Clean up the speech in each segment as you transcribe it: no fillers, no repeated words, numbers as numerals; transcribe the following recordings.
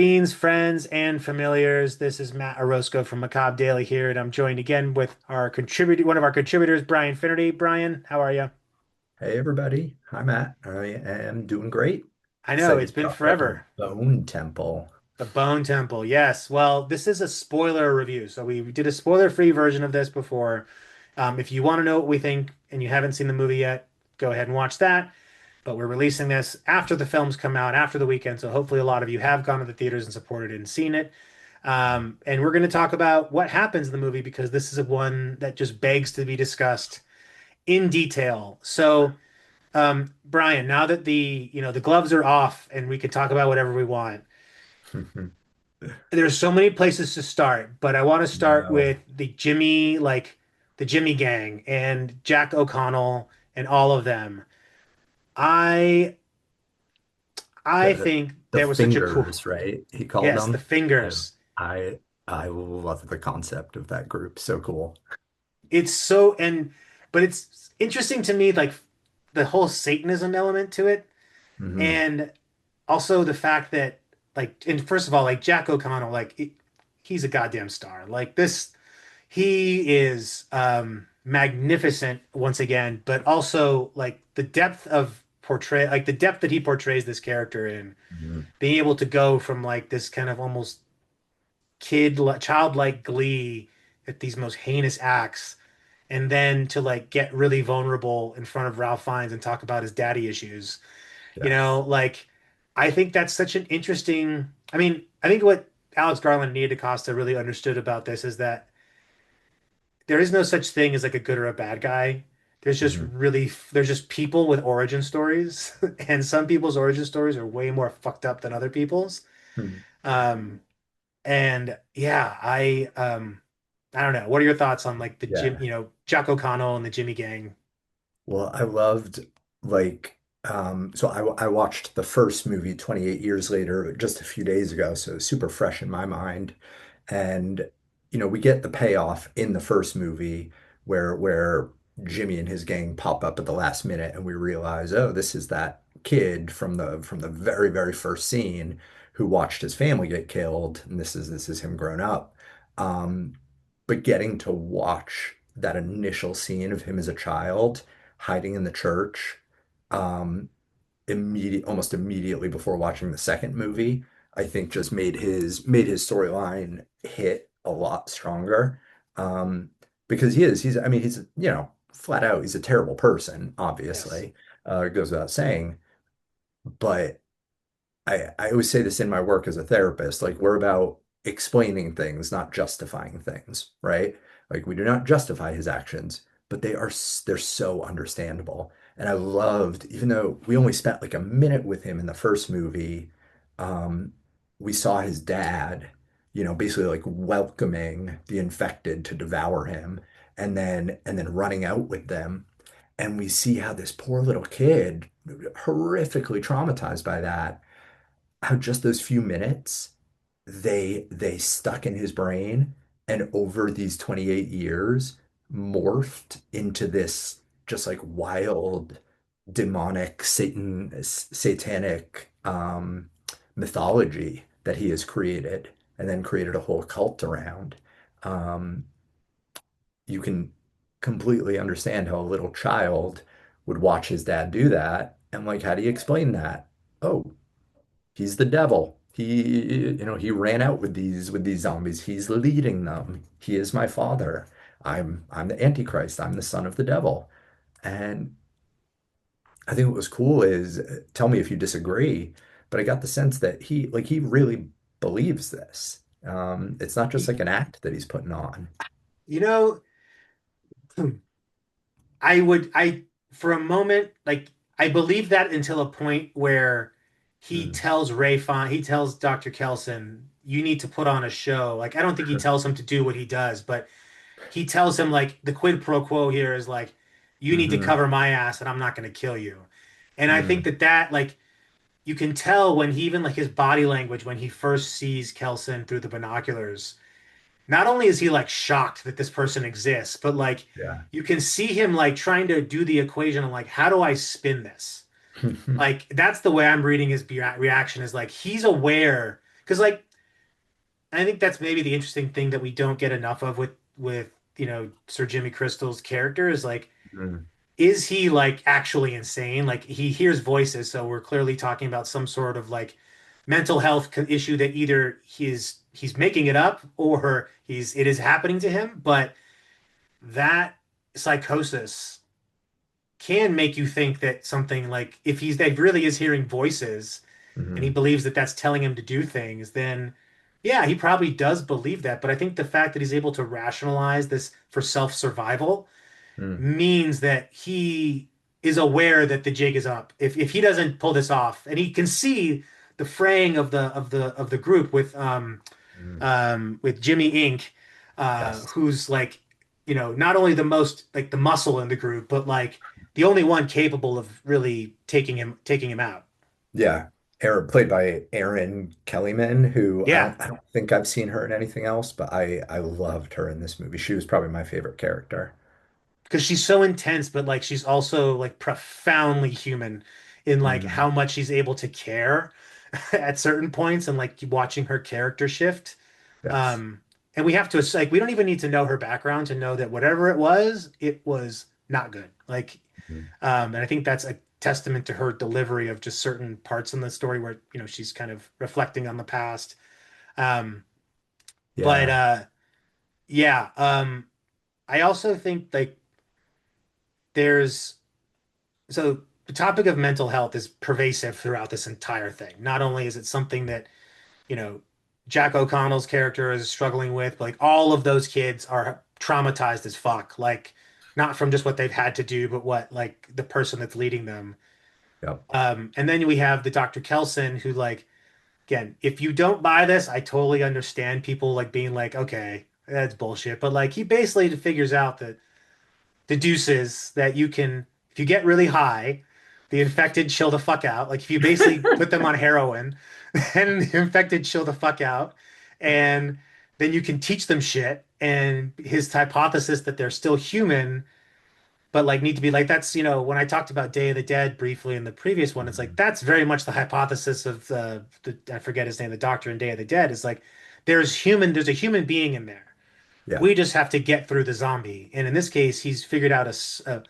Fiends, friends, and familiars. This is Matt Orozco from Macabre Daily here, and I'm joined again with one of our contributors, Brian Finnerty. Brian, how are you? Hey everybody, hi Matt. I am doing great. I know it's Excited to been talk about the forever. Bone Temple. The Bone Temple, yes. Well, this is a spoiler review, so we did a spoiler-free version of this before. If you want to know what we think and you haven't seen the movie yet, go ahead and watch that. But we're releasing this after the films come out, after the weekend, so hopefully a lot of you have gone to the theaters and supported it and seen it. And we're going to talk about what happens in the movie because this is one that just begs to be discussed in detail. So, Brian, now that the gloves are off and we can talk about whatever we want, there's so many places to start, but I want to start No, with the Jimmy gang and Jack O'Connell and all of them. I I the think the there was such a cool, fingers, right? He called yes, the them. I fingers. I I love the concept of that group. So cool. It's so and but it's interesting to me like the whole Satanism element to it Hmm. and also the fact that like and first of all like Jack O'Connell he's a goddamn star. Like this he is magnificent once again, but also like the depth of portray like the depth that he portrays this character in Hmm. being able to go from like this kind of almost childlike glee at these most heinous acts and then to like get really vulnerable in front of Ralph Fiennes and talk about his daddy issues. Yes. Like I think that's such an interesting. I mean, I think what Alex Garland and DaCosta really understood about this is that there is no such thing as like a good or a bad guy. Hmm. There's just people with origin stories, and some people's origin stories are way more fucked up than other people's. Hmm. Um, and yeah, I don't know. What are your thoughts on like Yeah. Jack O'Connell and the Jimmy Gang? Well, I loved like so I watched the first movie 28 years later just a few days ago, so super fresh in my mind. And we get the payoff in the first movie where Jimmy and his gang pop up at the last minute and we realize, oh, this is that kid from the very, very first scene who watched his family get killed, and this is him grown up. Um, but getting to watch that initial scene of him as a child hiding in the church, um, almost immediately before watching the second movie, I think just made his storyline hit a lot stronger. Um, because I mean, flat out, he's a terrible person, Yes. obviously. It goes without saying. But I always say this in my work as a therapist, like we're about explaining things, not justifying things, right? Like we do not justify his actions, but they're so understandable. And I loved, even though we only spent like a minute with him in the first movie, um, we saw his dad, basically like welcoming the infected to devour him and then running out with them. And we see how this poor little kid, horrifically traumatized by that, how just those few minutes they stuck in his brain and over these 28 years morphed into this just like wild demonic satanic mythology that he has created and then created a whole cult around. um, you can completely understand how a little child would watch his dad do that and like, how do you explain that? Oh, he's the devil. He ran out with these zombies. He's leading them. He is my father. I'm the Antichrist. I'm the son of the devil. And I think what was cool is, tell me if you disagree, but I got the sense that he really believes this. It's not just Y- like an act that he's putting on. You know, I for a moment like I believe that until a point where Mm. he tells Dr. Kelson, you need to put on a show. Like I don't think he tells him to do what he does, but he tells him like the quid pro quo here is like you need to Hmm. cover my ass and I'm not going to kill you. And I think Mm. that like you can tell when he even like his body language when he first sees Kelson through the binoculars. Not only is he like shocked that this person exists, but like Yeah. you can see him like trying to do the equation of like, how do I spin this? Like that's the way I'm reading his reaction is like he's aware because like I think that's maybe the interesting thing that we don't get enough of with Sir Jimmy Crystal's character is like, Mm, is he like actually insane? Like he hears voices, so we're clearly talking about some sort of like mental health issue that either he's making it up or he's it is happening to him. But that psychosis can make you think that something like if he's that really is hearing voices and he mhm, believes that that's telling him to do things, then yeah, he probably does believe that. But I think the fact that he's able to rationalize this for self-survival mm, means that he is aware that the jig is up. If he doesn't pull this off, and he can see the fraying of the group mm. with Jimmy Inc., Yes. who's like, not only the most like the muscle in the group, but like the only one capable of really taking him out. Yeah. Aaron, played by Erin Kellyman, who Yeah, I don't think I've seen her in anything else, but I loved her in this movie. She was probably my favorite character. because she's so intense, but like she's also like profoundly human in like Mhm. how much she's able to care at certain points and like watching her character shift. Yes. Um, and we have to like we don't even need to know her background to know that whatever it was not good. Like, Mhm. and I think that's a testament to her delivery of just certain parts in the story where she's kind of reflecting on the past. Um, but Yeah. yeah, I also think like there's so the topic of mental health is pervasive throughout this entire thing. Not only is it something that, you know, Jack O'Connell's character is struggling with, but like all of those kids are traumatized as fuck. Like not from just what they've had to do, but what like the person that's leading them. Yep. And then we have the Dr. Kelson who like again, if you don't buy this, I totally understand people like being like, okay, that's bullshit. But like he basically figures out that deduces that you can, if you get really high, the infected chill the fuck out. Like if you basically put them on heroin, then the infected chill the fuck out, and then you can teach them shit. And his hypothesis that they're still human, but like need to be like that's when I talked about Day of the Dead briefly in the previous one, it's like Mhm. that's very much the hypothesis of the I forget his name, the doctor in Day of the Dead is like there's a human being in there. Yeah. We just have to get through the zombie. And in this case, he's figured out a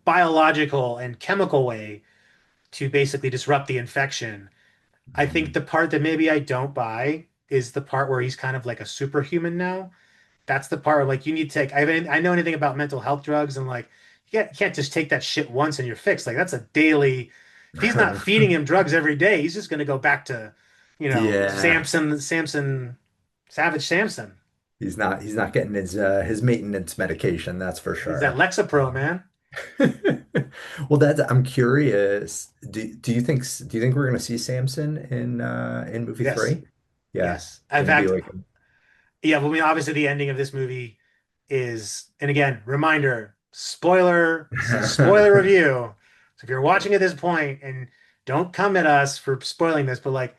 biological and chemical way to basically disrupt the infection. I think Mhm. the part that maybe I don't buy is the part where he's kind of like a superhuman now. That's the part where like you need to take. I know anything about mental health drugs and like you can't just take that shit once and you're fixed. Like that's a daily. If he's not feeding him drugs every day, he's just gonna go back to, Yeah. Samson, Savage Samson. He's not getting his maintenance medication, that's for He's that sure. Lexapro, man. Well, I'm curious. Do you think we're gonna see Samson in movie Yes, three? Yeah. yes. It's In gonna be fact, like yeah, but I mean, obviously, the ending of this movie is, and again, reminder, spoiler, this is a spoiler review. So if you're watching at this point and don't come at us for spoiling this, but like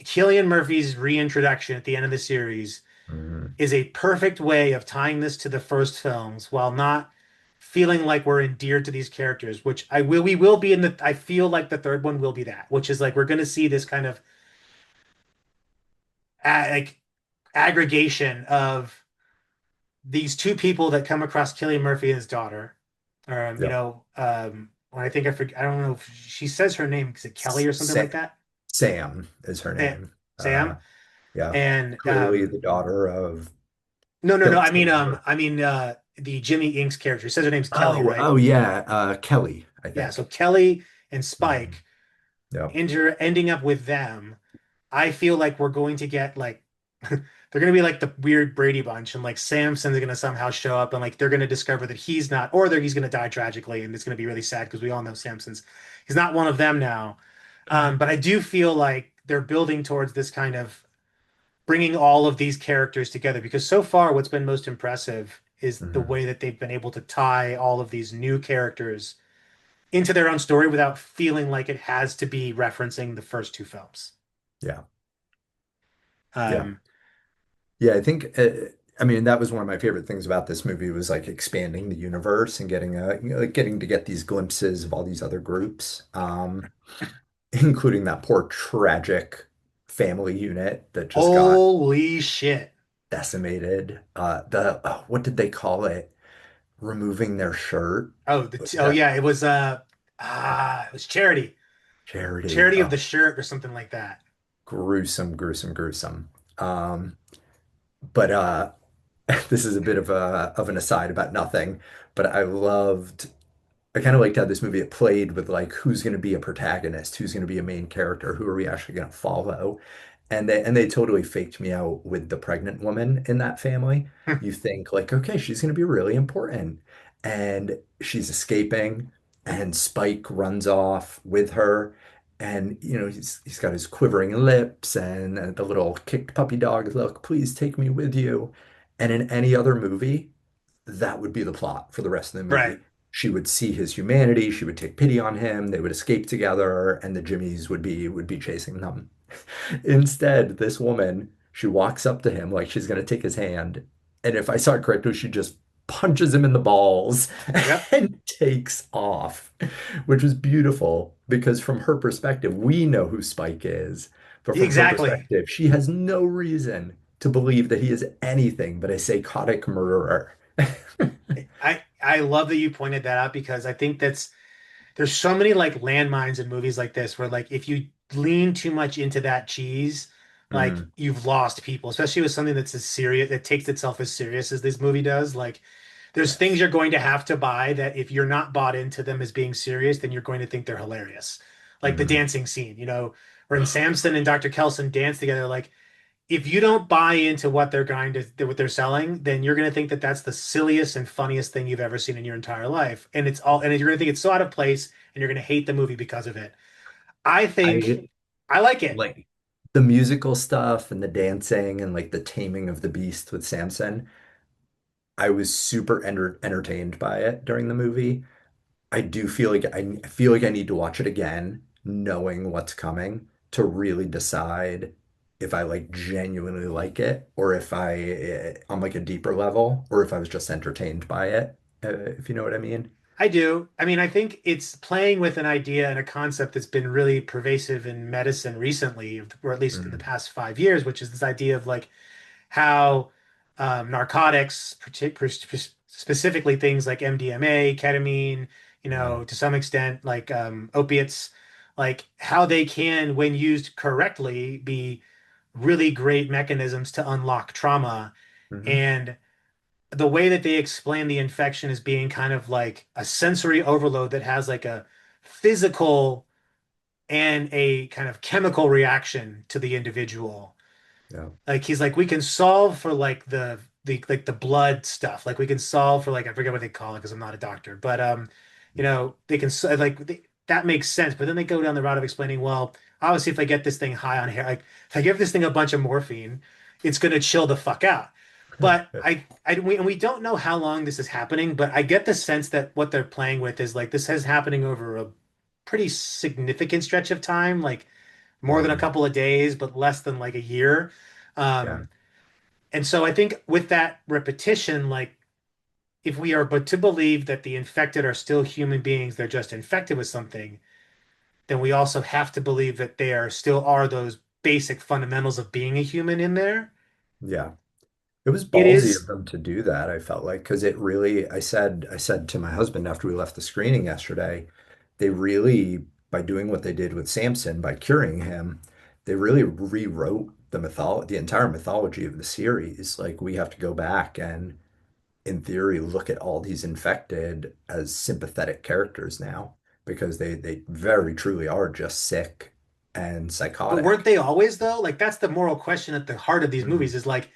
Cillian Murphy's reintroduction at the end of the series Mhm. is a perfect way of tying this to the first films while not feeling like we're endeared to these characters, which we will be I feel like the third one will be that, which is like we're going to see this kind of like aggregation of these two people that come across Cillian Murphy and his daughter. Yep. When I think I don't know if she says her name, is it Kelly or something Sa like that? Sam is her Sam, name. Sam. Yeah. And Clearly the daughter of no, no, no. Kelson. I mean, the Jimmy Inks character. She says her name's Kelly, Oh right? yeah, Kelly, I Yeah. So think. Kelly and Mhm. Spike Yep. ending up with them. I feel like we're going to get like they're going to be like the weird Brady Bunch, and like Samson's going to somehow show up, and like they're going to discover that he's not, or he's going to die tragically, and it's going to be really sad because we all know Samson's he's not one of them now. But I do feel like they're building towards this kind of bringing all of these characters together because so far what's been most impressive is the Mhm. way that they've been able to tie all of these new characters into their own story without feeling like it has to be referencing the first two films. Yeah. Yeah. Um, Yeah, I think I mean that was one of my favorite things about this movie was like expanding the universe and getting like getting to get these glimpses of all these other groups, including that poor tragic family unit that just got Holy shit. decimated. The what did they call it? Removing their shirt. Oh, Was oh that yeah, it was charity. charity? Charity of the Oh, shirt or something like that. gruesome, gruesome, gruesome. Um, but this is a bit of a of an aside about nothing, but I kind of liked how this movie it played with like who's going to be a protagonist, who's going to be a main character, who are we actually going to follow? And they totally faked me out with the pregnant woman in that family. You think like, okay, she's going to be really important. And she's escaping and Spike runs off with her and he's got his quivering lips and the little kicked puppy dog look, please take me with you. And in any other movie, that would be the plot for the rest of the Right. movie. She would see his humanity, she would take pity on him, they would escape together, and the Jimmies would be chasing them. Instead, this woman, she walks up to him like she's gonna take his hand, and if I saw it correctly, she just punches him in the balls Yep. and takes off, which was beautiful because from her perspective, we know who Spike is, but from her Exactly. perspective, she has no reason to believe that he is anything but a psychotic murderer. I love that you pointed that out because I think there's so many like landmines in movies like this where like if you lean too much into that cheese, like Mm, you've lost people, especially with something that's as serious that takes itself as serious as this movie does. Like there's things yes. you're going to have to buy that if you're not bought into them as being serious, then you're going to think they're hilarious. Like the Hmm. dancing scene, where Samson and Dr. Kelson dance together, like if you don't buy into what they're going to what they're selling, then you're going to think that that's the silliest and funniest thing you've ever seen in your entire life, and you're going to think it's so out of place, and you're going to hate the movie because of it. I think I I like it. like the musical stuff and the dancing and like the taming of the beast with Samson. I was super entertained by it during the movie. I feel like I need to watch it again, knowing what's coming to really decide if I like genuinely like it or if on like a deeper level or if I was just entertained by it, if you know what I mean. I do. I mean, I think it's playing with an idea and a concept that's been really pervasive in medicine recently, or at least in the Mm, past 5 years, which is this idea of like how narcotics, specifically things like MDMA, ketamine, yeah. to some extent, like opiates, like how they can, when used correctly, be really great mechanisms to unlock trauma. Hmm. And the way that they explain the infection as being kind of like a sensory overload that has like a physical and a kind of chemical reaction to the individual. Yeah. Like he's like, we can solve for like the blood stuff. Like we can solve for like I forget what they call it because I'm not a doctor, but they can that makes sense. But then they go down the route of explaining, well, obviously if I get this thing high on hair, like if I give this thing a bunch of morphine, it's gonna chill the fuck out. But we don't know how long this is happening, but I get the sense that what they're playing with is like this is happening over a pretty significant stretch of time, like more than a Mm, couple of days, but less than like a year. yeah. Um, and so I think with that repetition, like if we are but to believe that the infected are still human beings, they're just infected with something, then we also have to believe that there still are those basic fundamentals of being a human in there. Yeah. It was It ballsy of is, them to do that, I felt like, because it really, I said to my husband after we left the screening yesterday, they really, by doing what they did with Samson, by curing him, they really rewrote the entire mythology of the series. Like we have to go back and, in theory, look at all these infected as sympathetic characters now, because they very truly are just sick and but weren't psychotic. they always though? Like that's the moral question at the heart of these movies Mhm. is like,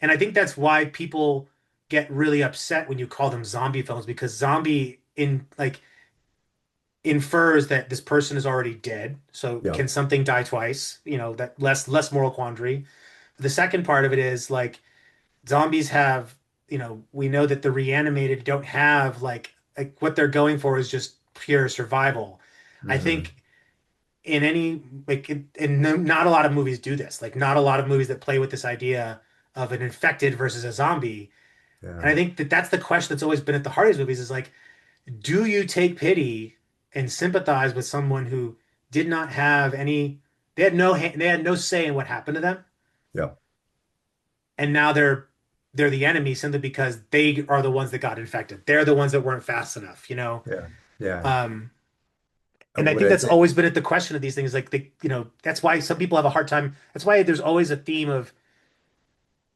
and I think that's why people get really upset when you call them zombie films because zombie in like infers that this person is already dead. So Yeah. can something die twice? That less moral quandary. The second part of it is like zombies have, we know that the reanimated don't have like what they're going for is just pure survival. I Hmm. think in any like in no, not a lot of movies do this. Like not a lot of movies that play with this idea of an infected versus a zombie. And Yeah. I think that that's the question that's always been at the heart of these movies is like do you take pity and sympathize with someone who did not have any? they had no say in what happened to them, Yeah. and now they're the enemy simply because they are the ones that got infected. They're the ones that weren't fast enough, you know. Yeah. Yeah. Um, and I What think I that's think. always been at the question of these things. Like that's why some people have a hard time. That's why there's always a theme of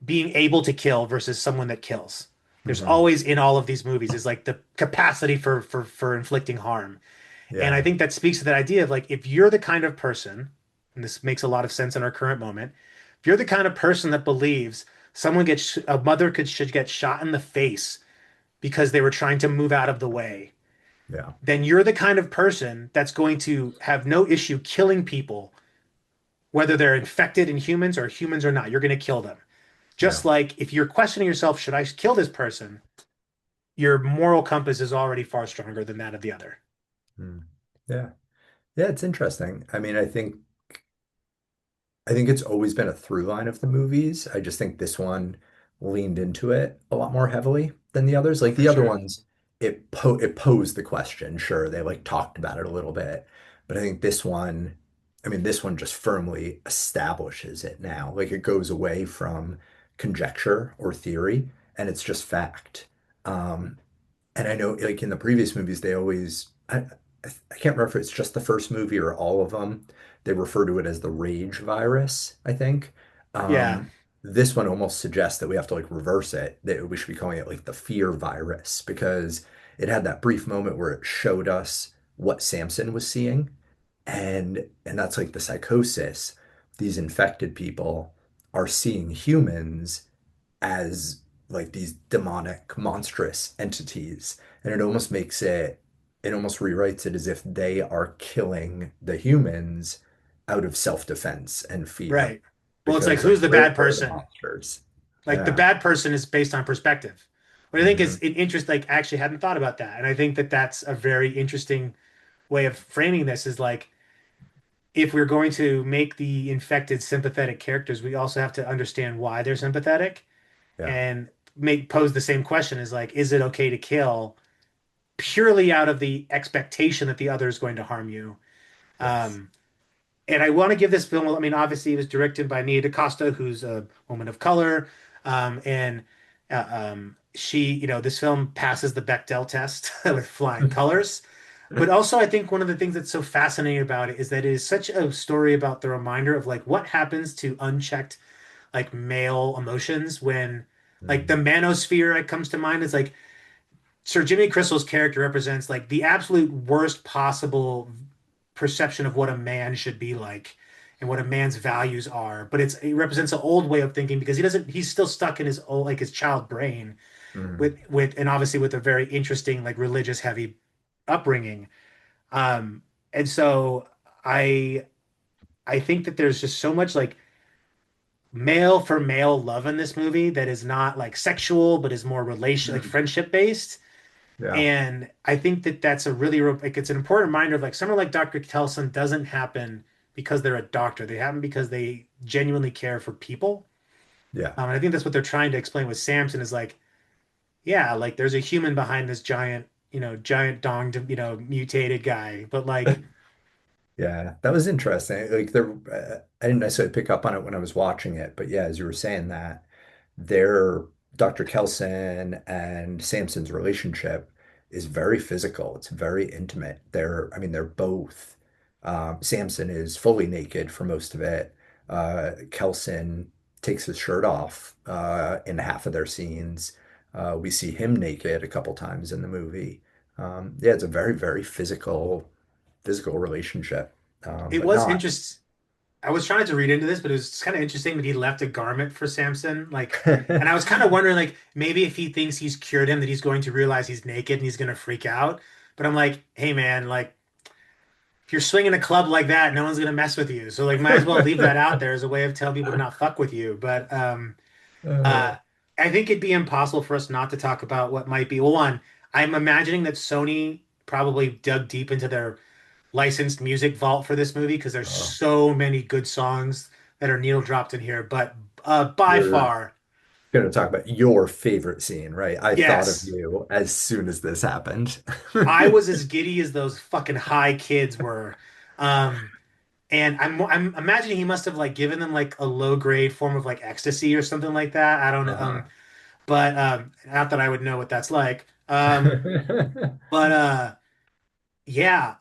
being able to kill versus someone that kills. There's Mhm. always in all of these movies is like the capacity for inflicting harm. And I Yeah. think that speaks to that idea of like if you're the kind of person, and this makes a lot of sense in our current moment, if you're the kind of person that believes a mother should get shot in the face because they were trying to move out of the way, Yeah. then you're the kind of person that's going to have no issue killing people, whether they're infected in humans or humans or not. You're going to kill them. Just Yeah. like if you're questioning yourself, should I kill this person? Your moral compass is already far stronger than that of the other. Mm. Yeah. Yeah, it's interesting. I mean, I think it's always been a through line of the movies. I just think this one leaned into it a lot more heavily than the others. Like For the other sure. ones, it posed the question. Sure, they like talked about it a little bit, but I think this one, I mean, this one just firmly establishes it now. Like it goes away from conjecture or theory, and it's just fact. Um, and I know, like in the previous movies, they always, I can't remember if it's just the first movie or all of them. They refer to it as the rage virus, I think. Yeah. This one almost suggests that we have to like reverse it, that we should be calling it like the fear virus, because it had that brief moment where it showed us what Samson was seeing. And that's like the psychosis. These infected people are seeing humans as like these demonic, monstrous entities. And it almost rewrites it as if they are killing the humans out of self-defense and fear Right. Well, it's like because like who's the bad we're the person? monsters. Like the Yeah. bad person is based on perspective. What I think is Hmm. an interest, like actually hadn't thought about that. And I think that that's a very interesting way of framing this is like if we're going to make the infected sympathetic characters, we also have to understand why they're sympathetic Yeah. and make pose the same question is like, is it okay to kill purely out of the expectation that the other is going to harm you? Yes. Um, and I want to give this film, I mean, obviously it was directed by Nia DaCosta, who's a woman of color. And she, this film passes the Bechdel test with flying colors. But also, I think one of the things that's so fascinating about it is that it is such a story about the reminder of like what happens to unchecked like male emotions when like the Mhm. manosphere that comes to mind is like Sir Jimmy Crystal's character represents like the absolute worst possible perception of what a man should be like and what a man's values are. But it represents an old way of thinking because he's still stuck in his old like his child brain Mhm. and obviously with a very interesting like religious heavy upbringing. And so I I think that there's just so much like male for male love in this movie that is not like sexual but is more relation like Mhm. friendship based. Yeah. And I think that that's a really like it's an important reminder of like someone like Dr. Kelson doesn't happen because they're a doctor. They happen because they genuinely care for people. Yeah. And I think that's what they're trying to explain with Samson is like, yeah, like there's a human behind this giant, giant donged, mutated guy. But like, Yeah, that was interesting. Like I didn't necessarily pick up on it when I was watching it, but yeah, as you were saying that, their Dr. Kelson and Samson's relationship is very physical. It's very intimate. I mean, they're both. Samson is fully naked for most of it. Kelson takes his shirt off in half of their scenes. We see him naked a couple times in the movie. Yeah, it's a very, very physical relationship, it but was not. interesting. I was trying to read into this, but it was kind of interesting that he left a garment for Samson. Like, and I was kind of wondering, like, maybe if he thinks he's cured him, that he's going to realize he's naked and he's going to freak out. But I'm like, hey, man, like, if you're swinging a club like that, no one's going to mess with you. So, like, might as well leave that out there as a way of telling people to not fuck with you. But Uh, uh, I think it'd be impossible for us not to talk about what might be. Well, one, I'm imagining that Sony probably dug deep into their licensed music vault for this movie because there's oh, so many good songs that are needle dropped in here. But by we're far, going to talk about your favorite scene, right? I thought of yes, you as soon as this happened. I was as giddy as those fucking high kids were. Um, And I'm imagining he must have like given them like a low grade form of like ecstasy or something like that. I don't know. Uh-huh. But not that I would know what that's like. But yeah,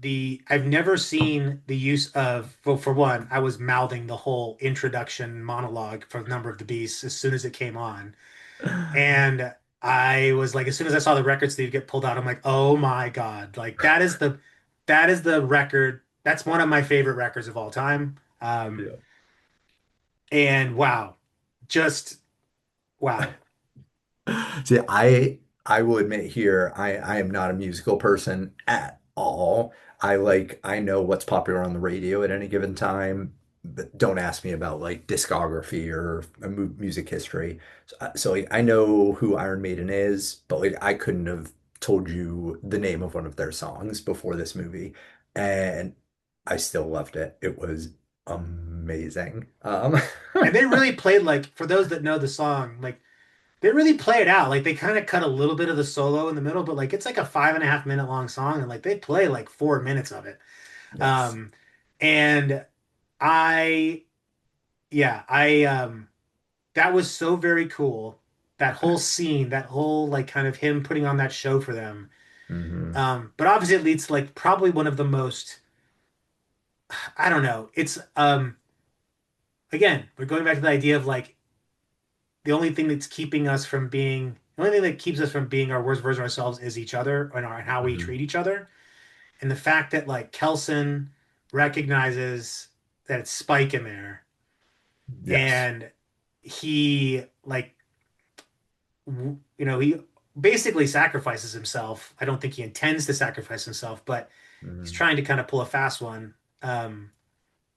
the I've never seen the use of, well, for one, I was mouthing the whole introduction monologue for Number of the Beast as soon as it came on. And I was like, as soon as I saw the record sleeve get pulled out, I'm like, oh my God. Like that is the record. That's one of my favorite records of all time. Yeah. And wow, just wow. See, I will admit here, I am not a musical person at all. I know what's popular on the radio at any given time, but don't ask me about like discography or music history. So like, I know who Iron Maiden is, but like I couldn't have told you the name of one of their songs before this movie, and I still loved it. It was amazing. And they really played, like, for those that know the song, like they really play it out. Like they kind of cut a little bit of the solo in the middle, but like it's like a 5.5 minute long song, and like they play like 4 minutes of it. Yes. Um, and I, yeah, that was so very cool. That whole scene, that whole like kind of him putting on that show for them. Hmm. But obviously it leads to like probably one of the most, I don't know. It's again, we're going back to the idea of like the only thing that keeps us from being our worst version of ourselves is each other and how we Hmm. treat each other. And the fact that like Kelson recognizes that it's Spike in there, Yes. and he like he basically sacrifices himself. I don't think he intends to sacrifice himself, but he's Hmm. trying to kind of pull a fast one.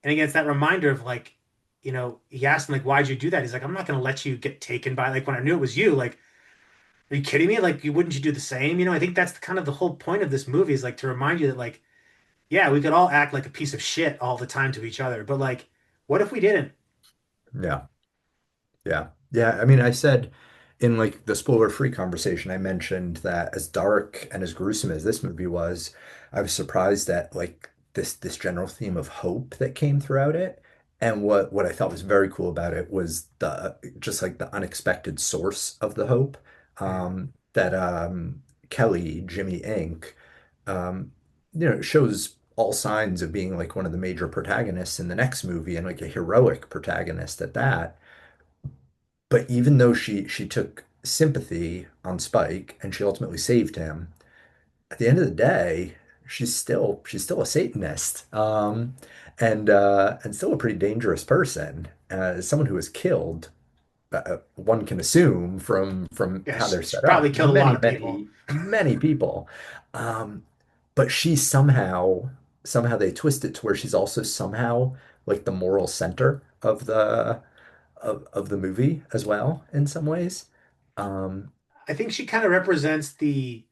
And again, it's that reminder of like, he asked him like, "Why'd you do that?" He's like, "I'm not going to let you get taken by, like, when I knew it was you. Like, are you kidding me? Like, wouldn't you do the same?" I think that's kind of the whole point of this movie, is like to remind you that like, yeah, we could all act like a piece of shit all the time to each other, but like, what if we didn't? Yeah. Yeah. Yeah. I mean, I said in like the spoiler-free conversation, I mentioned that as dark and as gruesome as this movie was, I was surprised at like this general theme of hope that came throughout it. And what I thought was very cool about it was the just like the unexpected source of the hope. Mhm. That Kelly, Jimmy Ink, um, shows all signs of being like one of the major protagonists in the next movie and like a heroic protagonist at that. But even though she took sympathy on Spike and she ultimately saved him, at the end of the day, she's still a Satanist, and still a pretty dangerous person. Someone who was killed, one can assume from Yeah, how they're she set probably up, killed a lot many, of people. many, many people. Um, but she somehow they twist it to where she's also somehow like the moral center of the movie as well in some ways. Um, I think she kind of represents the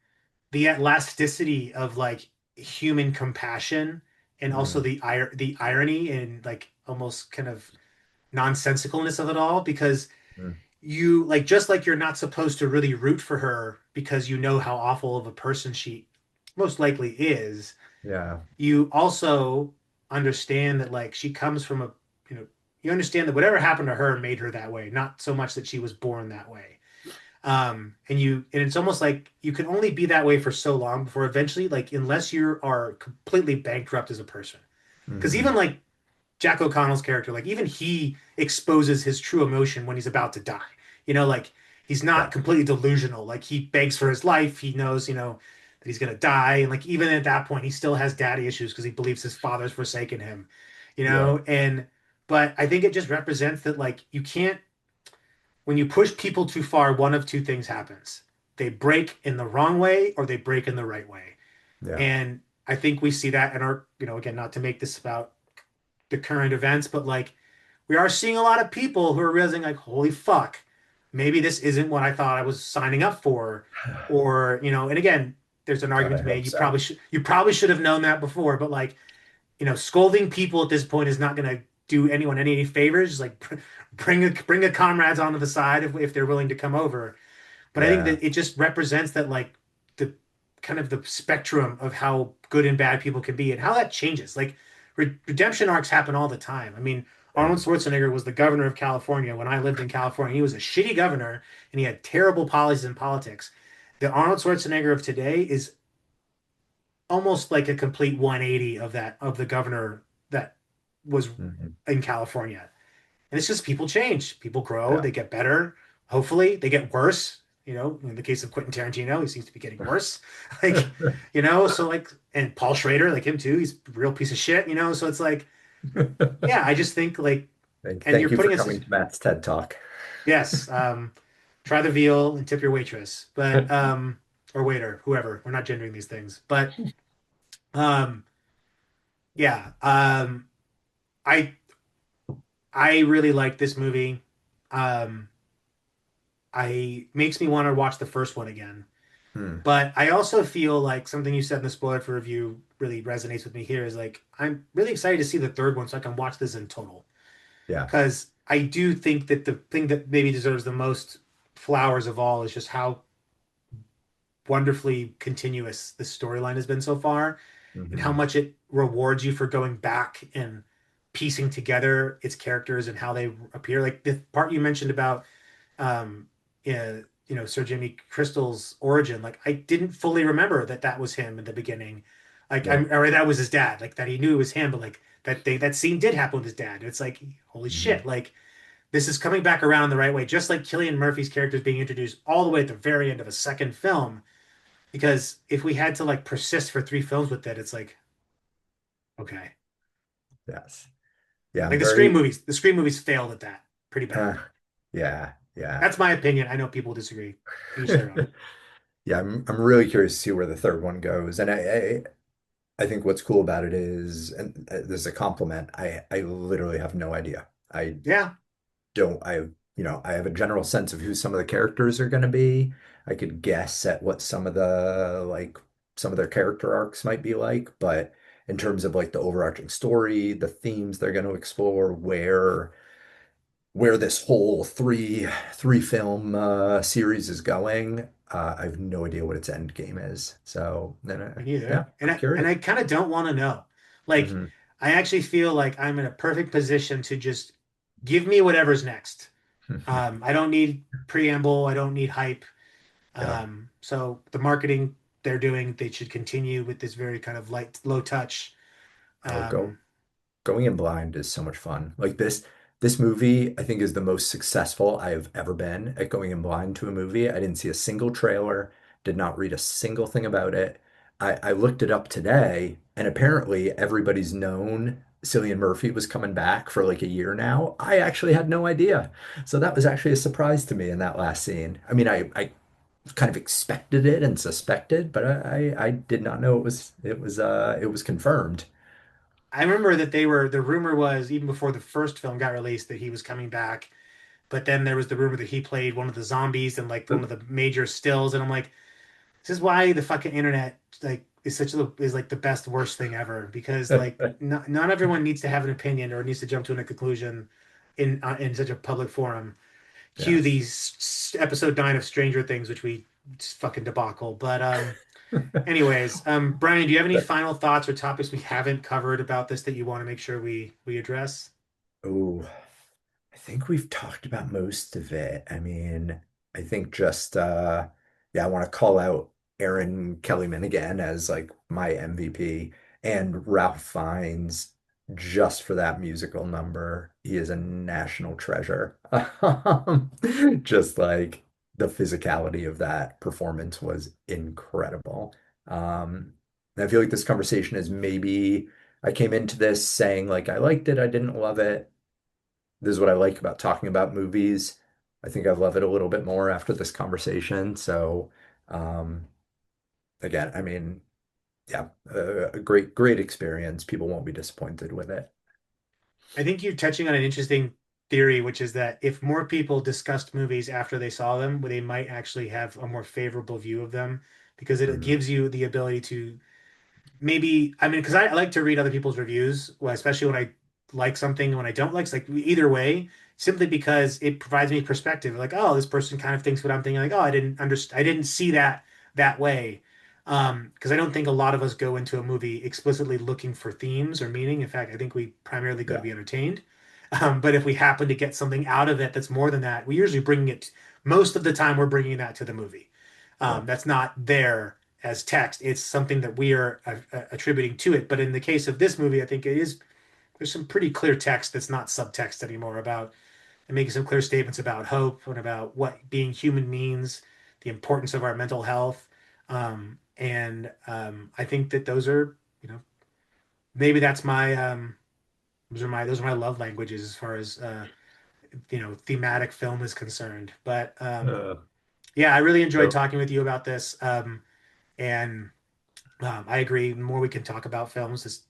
elasticity of like human compassion, and also mm, the irony and like almost kind of nonsensicalness of it all, because mm, you like, just like you're not supposed to really root for her because you know how awful of a person she most likely is, yeah, you also understand that like she comes from you understand that whatever happened to her made her that way, not so much that she was born that way. And it's almost like you can only be that way for so long before eventually, like, unless you are completely bankrupt as a person. Because hmm, even like Jack O'Connell's character, like even he exposes his true emotion when he's about to die. Like he's not yeah, completely delusional. Like he begs for his life. He knows, that he's gonna die. And like even at that point, he still has daddy issues because he believes his father's forsaken him. yeah, And but I think it just represents that like you can't, when you push people too far, one of two things happens. They break in the wrong way or they break in the right way. yeah, And I think we see that in our, again, not to make this about the current events, but like we are seeing a lot of people who are realizing like, holy fuck, maybe this isn't what I thought I was signing up for. Or, and again, there's an God, argument I to be made. hope so. You probably should have known that before, but like, scolding people at this point is not going to do anyone any favors. Just like bring a comrades onto the side if they're willing to come over. But I think Yeah, that it just represents that like the kind of the spectrum of how good and bad people can be and how that changes. Like redemption arcs happen all the time. I mean, Yeah. Arnold Schwarzenegger was the governor of California when I lived in California. He was a shitty governor and he had terrible policies and politics. The Arnold Schwarzenegger of today is almost like a complete 180 of that of the governor that was Mhm. in California. And it's just people change, people grow, Yeah. they get better. Hopefully, they get worse. You know, in the case of Quentin Tarantino, he seems to be getting worse. Like, so like, and Paul Schrader, like him too, he's a real piece of shit. So it's like, yeah, I just think like, and you're Thank you for putting us, coming to Matt's TED Talk. yes, try the veal and tip your waitress, but or waiter, whoever. We're not gendering these things, but um, yeah, I I really like this movie. Um, I makes me want to watch the first one again. Hmm. But I also feel like something you said in the spoiler for review really resonates with me here is like I'm really excited to see the third one so I can watch this in total. Yeah. Because I do think that the thing that maybe deserves the most flowers of all is just how wonderfully continuous the storyline has been so far and how Hmm. much it rewards you for going back and piecing together its characters and how they appear. Like the part you mentioned about um yeah, Sir Jimmy Crystal's origin, like I didn't fully remember that that was him in the beginning, like Yeah. I'm or that was his dad, like that he knew it was him, but like that scene did happen with his dad. It's like holy Hmm. shit, like this is coming back around the right way, just like Cillian Murphy's character is being introduced all the way at the very end of a second film, because if we had to like persist for three films with it, it's like okay, Yes. Yeah. like I'm very, The Scream movies failed at that pretty uh, badly. yeah. Yeah. That's my opinion. I know people disagree. Each their own. Yeah. I'm really curious to see where the third one goes. And I think what's cool about it is, and this is a compliment, I literally have no idea. I Yeah, don't I I have a general sense of who some of the characters are going to be. I could guess at what some of their character arcs might be like, but in terms of like the overarching story, the themes they're going to explore, where this whole three film series is going, I have no idea what its end game is. So then, me yeah, neither. And I'm I curious. kind of don't want to know. Like, Hmm. I actually feel like I'm in a perfect position to just give me whatever's next. I don't need preamble. I don't need hype. Yeah. So the marketing they're doing, they should continue with this very kind of light, low touch. Oh, Um, going in blind is so much fun. Like this movie, I think is the most successful I have ever been at going in blind to a movie. I didn't see a single trailer, did not read a single thing about it. I looked it up today, and apparently everybody's known Cillian Murphy was coming back for like a year now. I actually had no idea. So that was actually a surprise to me in that last scene. I mean, I kind of expected it and suspected, but I did not know it was confirmed. I remember that the rumor was even before the first film got released that he was coming back. But then there was the rumor that he played one of the zombies and like one of the major stills. And I'm like, this is why the fucking internet like is like the best worst thing ever because like not everyone needs to have an opinion or needs to jump to a conclusion in such a public forum. Cue Yes. these episode 9 of Stranger Things, which we just fucking debacle. But anyways, Brian, do you have any final thoughts or topics we haven't covered about this that you want to make sure we address? Oh, I think we've talked about most of it. I mean, I think just yeah, I want to call out Aaron Kellyman again as like my MVP and Ralph Fiennes just for that musical number. He is a national treasure. Just like the physicality of that performance was incredible. And I feel like this conversation is maybe I came into this saying like I liked it, I didn't love it. This is what I like about talking about movies. I think I love it a little bit more after this conversation. So, um, again, I mean, yeah, a great experience. People won't be disappointed with it. I think you're touching on an interesting theory, which is that if more people discussed movies after they saw them, they might actually have a more favorable view of them because it Mhm. gives you the ability to maybe, I mean, because I like to read other people's reviews, well, especially when I like something and when I don't like, it's like either way, simply because it provides me perspective. Like, oh, this person kind of thinks what I'm thinking. Like, oh, I didn't see that way. Because I don't think a lot of us go into a movie explicitly looking for themes or meaning. In fact, I think we primarily go to Yeah. be entertained. But if we happen to get something out of it that's more than that, we usually bring it, most of the time, we're bringing that to the movie. Yep. That's not there as text. It's something that we are attributing to it. But in the case of this movie, I think it is, there's some pretty clear text that's not subtext anymore about and making some clear statements about hope and about what being human means, the importance of our mental health. I think that those are, maybe that's my those are my love languages as far as thematic film is concerned. But Uh, yeah, I really enjoyed so talking with you about this. And I agree. The more we can talk about films, this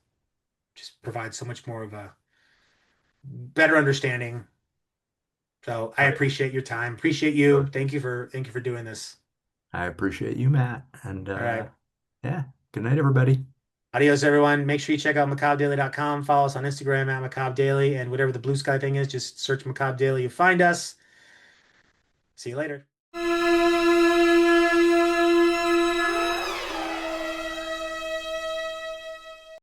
just provides so much more of a better understanding. So I I appreciate your time. Appreciate uh, you. Thank you for doing this. I appreciate you, Matt. And All right. yeah, good night, everybody. Adios, everyone. Make sure you check out macabredaily.com. Follow us on Instagram at Macabre Daily, and whatever the blue sky thing is, just search Macabre Daily. You find us. See you later.